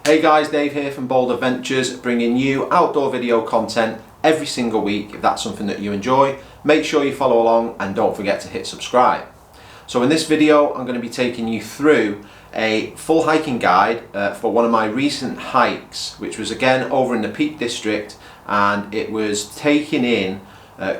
Hey guys, Dave here from Bold Adventures, bringing you outdoor video content every single week. If that's something that you enjoy, make sure you follow along and don't forget to hit subscribe. So in this video, I'm going to be taking you through a full hiking guide for one of my recent hikes, which was again over in the Peak District, and it was taking in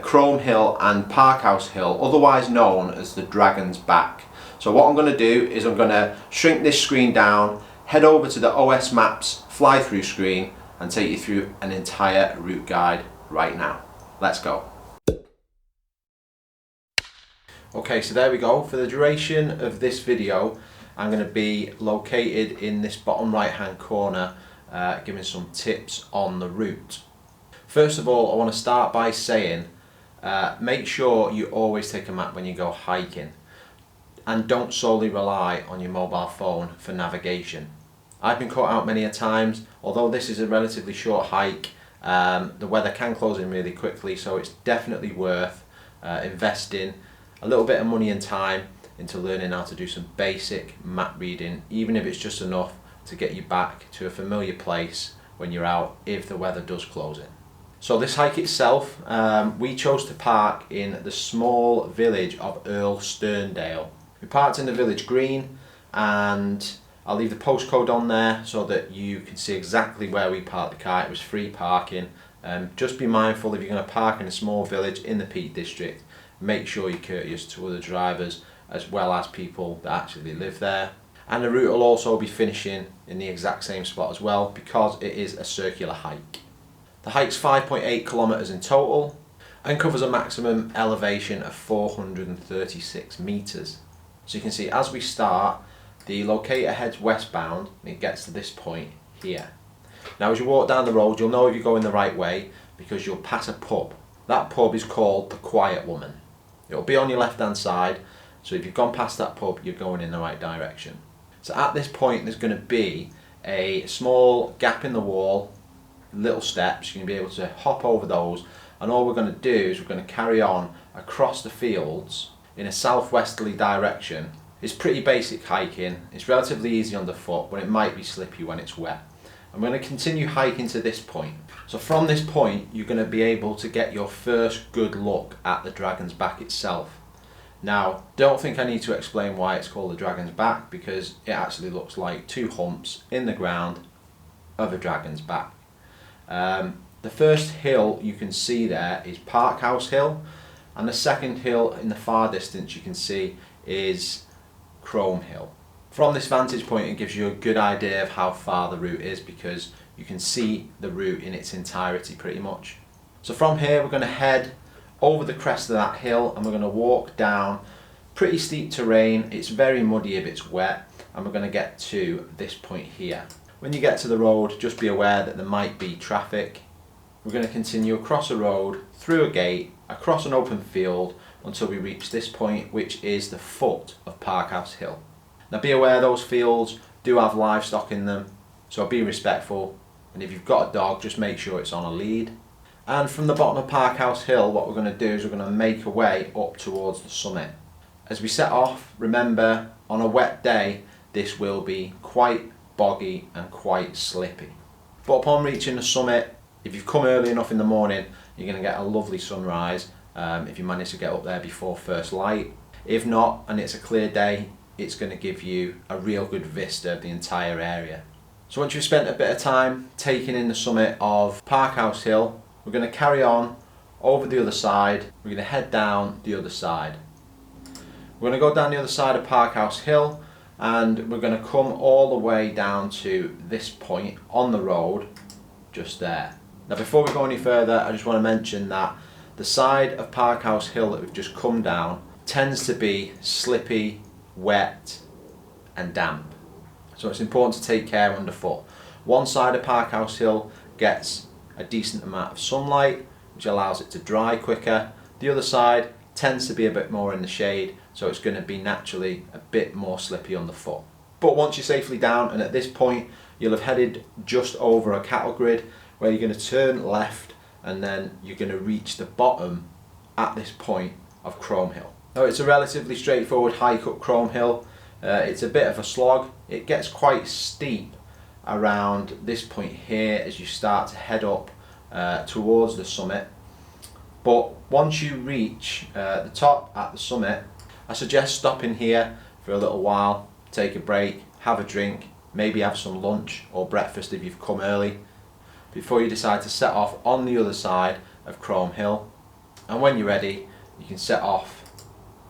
Crome Hill and Parkhouse Hill, otherwise known as the Dragon's Back. So what I'm going to do is I'm going to shrink this screen down, head over to the OS Maps fly-through screen and take you through an entire route guide right now. Let's go. Okay, so there we go. For the duration of this video, I'm going to be located in this bottom right hand corner, giving some tips on the route. First of all, I want to start by saying make sure you always take a map when you go hiking, and don't solely rely on your mobile phone for navigation. I've been caught out many a times. Although this is a relatively short hike, the weather can close in really quickly, so it's definitely worth investing a little bit of money and time into learning how to do some basic map reading, even if it's just enough to get you back to a familiar place when you're out if the weather does close in. So this hike itself, we chose to park in the small village of Earl Sterndale. We parked in the village green, and I'll leave the postcode on there so that you can see exactly where we parked the car. It was free parking. Just be mindful, if you're going to park in a small village in the Peak District, make sure you're courteous to other drivers as well as people that actually live there. And the route will also be finishing in the exact same spot as well, because it is a circular hike. The hike's 5.8 kilometers in total and covers a maximum elevation of 436 meters. So you can see as we start, the locator heads westbound and it gets to this point here. Now as you walk down the road, you'll know if you're going the right way because you'll pass a pub. That pub is called the Quiet Woman. It'll be on your left hand side, so if you've gone past that pub, you're going in the right direction. So at this point there's going to be a small gap in the wall, little steps. You're going to be able to hop over those, and all we're going to do is we're going to carry on across the fields in a southwesterly direction. It's pretty basic hiking. It's relatively easy underfoot, but it might be slippy when it's wet. I'm going to continue hiking to this point. So from this point, you're going to be able to get your first good look at the Dragon's Back itself. Now, don't think I need to explain why it's called the Dragon's Back, because it actually looks like two humps in the ground of a dragon's back. The first hill you can see there is Parkhouse Hill, and the second hill in the far distance you can see is Crome Hill. From this vantage point, it gives you a good idea of how far the route is, because you can see the route in its entirety pretty much. So from here we're going to head over the crest of that hill and we're going to walk down pretty steep terrain. It's very muddy if it's wet, and we're going to get to this point here. When you get to the road, just be aware that there might be traffic. We're going to continue across a road, through a gate, across an open field until we reach this point, which is the foot of Parkhouse Hill. Now be aware those fields do have livestock in them, so be respectful, and if you've got a dog, just make sure it's on a lead. And from the bottom of Parkhouse Hill, what we're going to do is we're going to make a way up towards the summit. As we set off, remember, on a wet day this will be quite boggy and quite slippy. But upon reaching the summit, if you've come early enough in the morning, you're going to get a lovely sunrise if you manage to get up there before first light. If not, and it's a clear day, it's going to give you a real good vista of the entire area. So once you've spent a bit of time taking in the summit of Parkhouse Hill, we're going to carry on over the other side. We're going to head down the other side. We're going to go down the other side of Parkhouse Hill, and we're going to come all the way down to this point on the road just there. Now before we go any further, I just want to mention that the side of Parkhouse Hill that we've just come down tends to be slippy, wet and damp. So it's important to take care underfoot. One side of Parkhouse Hill gets a decent amount of sunlight, which allows it to dry quicker. The other side tends to be a bit more in the shade, so it's going to be naturally a bit more slippy underfoot. But once you're safely down, and at this point you'll have headed just over a cattle grid, where you're going to turn left and then you're going to reach the bottom at this point of Crome Hill. Now it's a relatively straightforward hike up Crome Hill. It's a bit of a slog. It gets quite steep around this point here as you start to head up towards the summit. But once you reach the top at the summit, I suggest stopping here for a little while, take a break, have a drink, maybe have some lunch or breakfast if you've come early, before you decide to set off on the other side of Crome Hill. And when you're ready, you can set off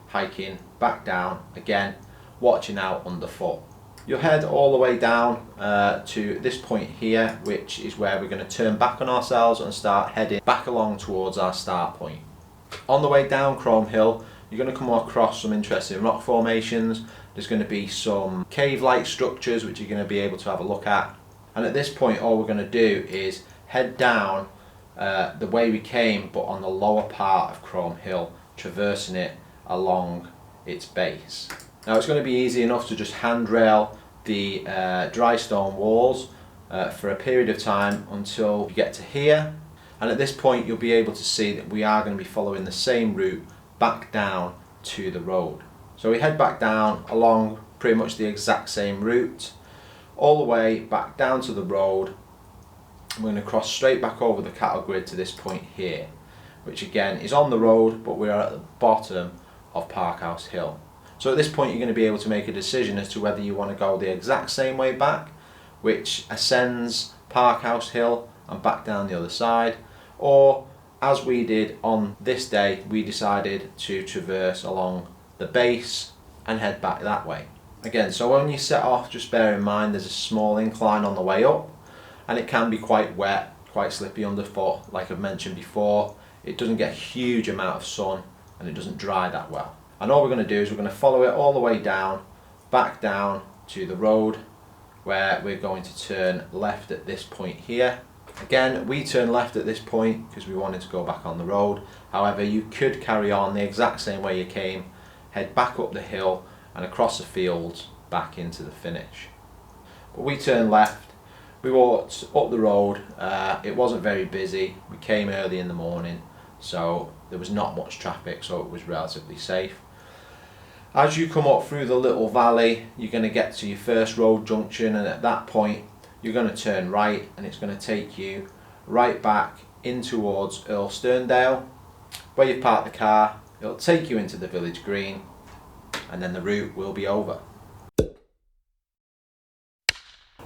hiking back down again, watching out underfoot. You'll head all the way down to this point here, which is where we're going to turn back on ourselves and start heading back along towards our start point. On the way down Crome Hill, you're going to come across some interesting rock formations. There's going to be some cave-like structures which you're going to be able to have a look at. And at this point, all we're going to do is head down the way we came, but on the lower part of Crome Hill, traversing it along its base. Now it's going to be easy enough to just handrail the dry stone walls for a period of time until you get to here, and at this point you'll be able to see that we are going to be following the same route back down to the road. So we head back down along pretty much the exact same route all the way back down to the road. We're going to cross straight back over the cattle grid to this point here, which again is on the road, but we are at the bottom of Parkhouse Hill. So at this point you're going to be able to make a decision as to whether you want to go the exact same way back, which ascends Parkhouse Hill and back down the other side, or as we did on this day, we decided to traverse along the base and head back that way. Again, so when you set off, just bear in mind there's a small incline on the way up, and it can be quite wet, quite slippy underfoot. Like I've mentioned before, it doesn't get a huge amount of sun and it doesn't dry that well. And all we're going to do is we're going to follow it all the way down, back down to the road, where we're going to turn left at this point here. Again, we turn left at this point because we wanted to go back on the road. However, you could carry on the exact same way you came, head back up the hill and across the fields back into the finish. But we turned left, we walked up the road. It wasn't very busy, we came early in the morning, so there was not much traffic, so it was relatively safe. As you come up through the little valley, you're going to get to your first road junction, and at that point you're going to turn right, and it's going to take you right back in towards Earl Sterndale, where you've parked the car. It'll take you into the village green, and then the route will be over.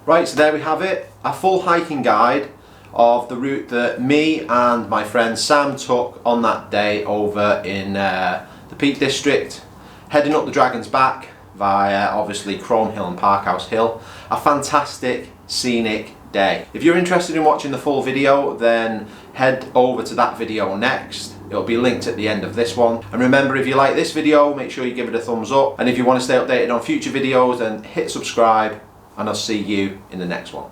Right, so there we have it, a full hiking guide of the route that me and my friend Sam took on that day over in the Peak District, heading up the Dragon's Back via obviously Crome Hill and Parkhouse Hill. A fantastic scenic day. If you're interested in watching the full video, then head over to that video next. It'll be linked at the end of this one. And remember, if you like this video, make sure you give it a thumbs up. And if you want to stay updated on future videos, then hit subscribe, and I'll see you in the next one.